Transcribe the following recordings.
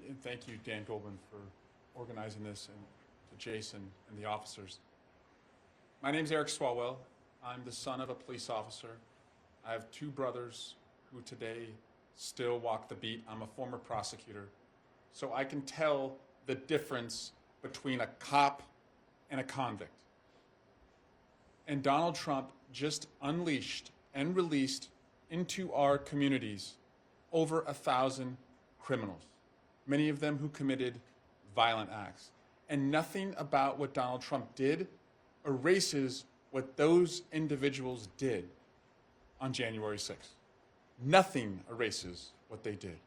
And thank you, Dan Goldman, for organizing this, and to Jason and the officers. My name's Eric Swalwell. I'm the son of a police officer. I have two brothers who today still walk the beat. I'm a former prosecutor, so I can tell the difference between a cop and a convict. And Donald Trump just unleashed and released into our communities over 1,000 criminals, many of them who committed violent acts. And nothing about what Donald Trump did erases what those individuals did on January 6th. Nothing erases what they did.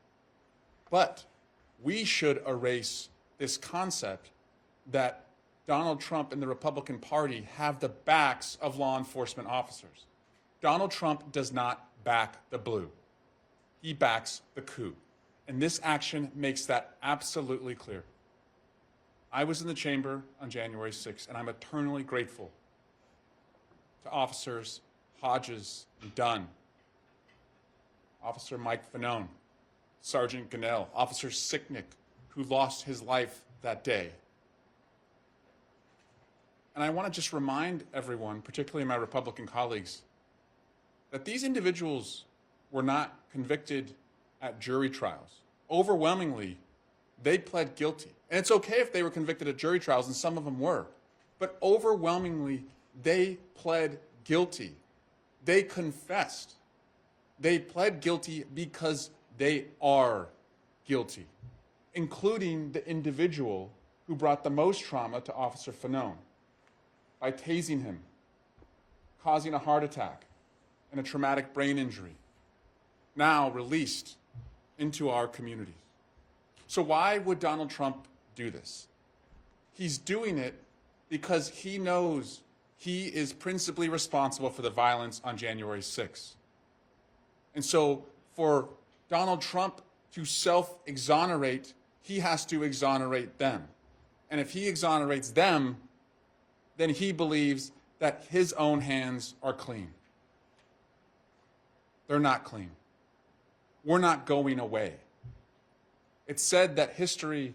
But we should erase this concept that Donald Trump and the Republican Party have the backs of law enforcement officers. Donald Trump does not back the blue. He backs the coup. And this action makes that absolutely clear. I was in the chamber on January 6th, and I'm eternally grateful to Officers Hodges and Dunn, Officer Mike Fanone, Sergeant Gunnell, Officer Sicknick, who lost his life that day. And I want to just remind everyone, particularly my Republican colleagues, that these individuals were not convicted at jury trials. Overwhelmingly, they pled guilty. And it's okay if they were convicted at jury trials, and some of them were. But overwhelmingly, they pled guilty. They confessed. They pled guilty because they are guilty, including the individual who brought the most trauma to Officer Fanone by tasing him, causing a heart attack and a traumatic brain injury, now released into our communities. So why would Donald Trump do this? He's doing it because he knows he is principally responsible for the violence on January 6th. And so for Donald Trump to self-exonerate, he has to exonerate them. And if he exonerates them, then he believes that his own hands are clean. They're not clean. We're not going away. It's said that history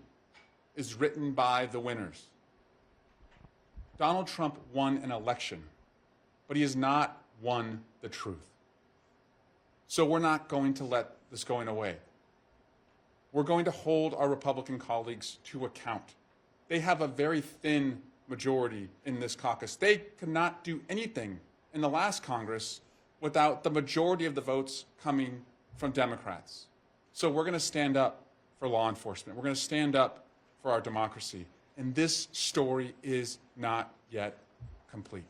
is written by the winners. Donald Trump won an election, but he has not won the truth. So we're not going to let this going away. We're going to hold our Republican colleagues to account. They have a very thin majority in this caucus. They could not do anything in the last Congress without the majority of the votes coming from Democrats. So we're going to stand up for law enforcement. We're going to stand up for our democracy. And this story is not yet complete.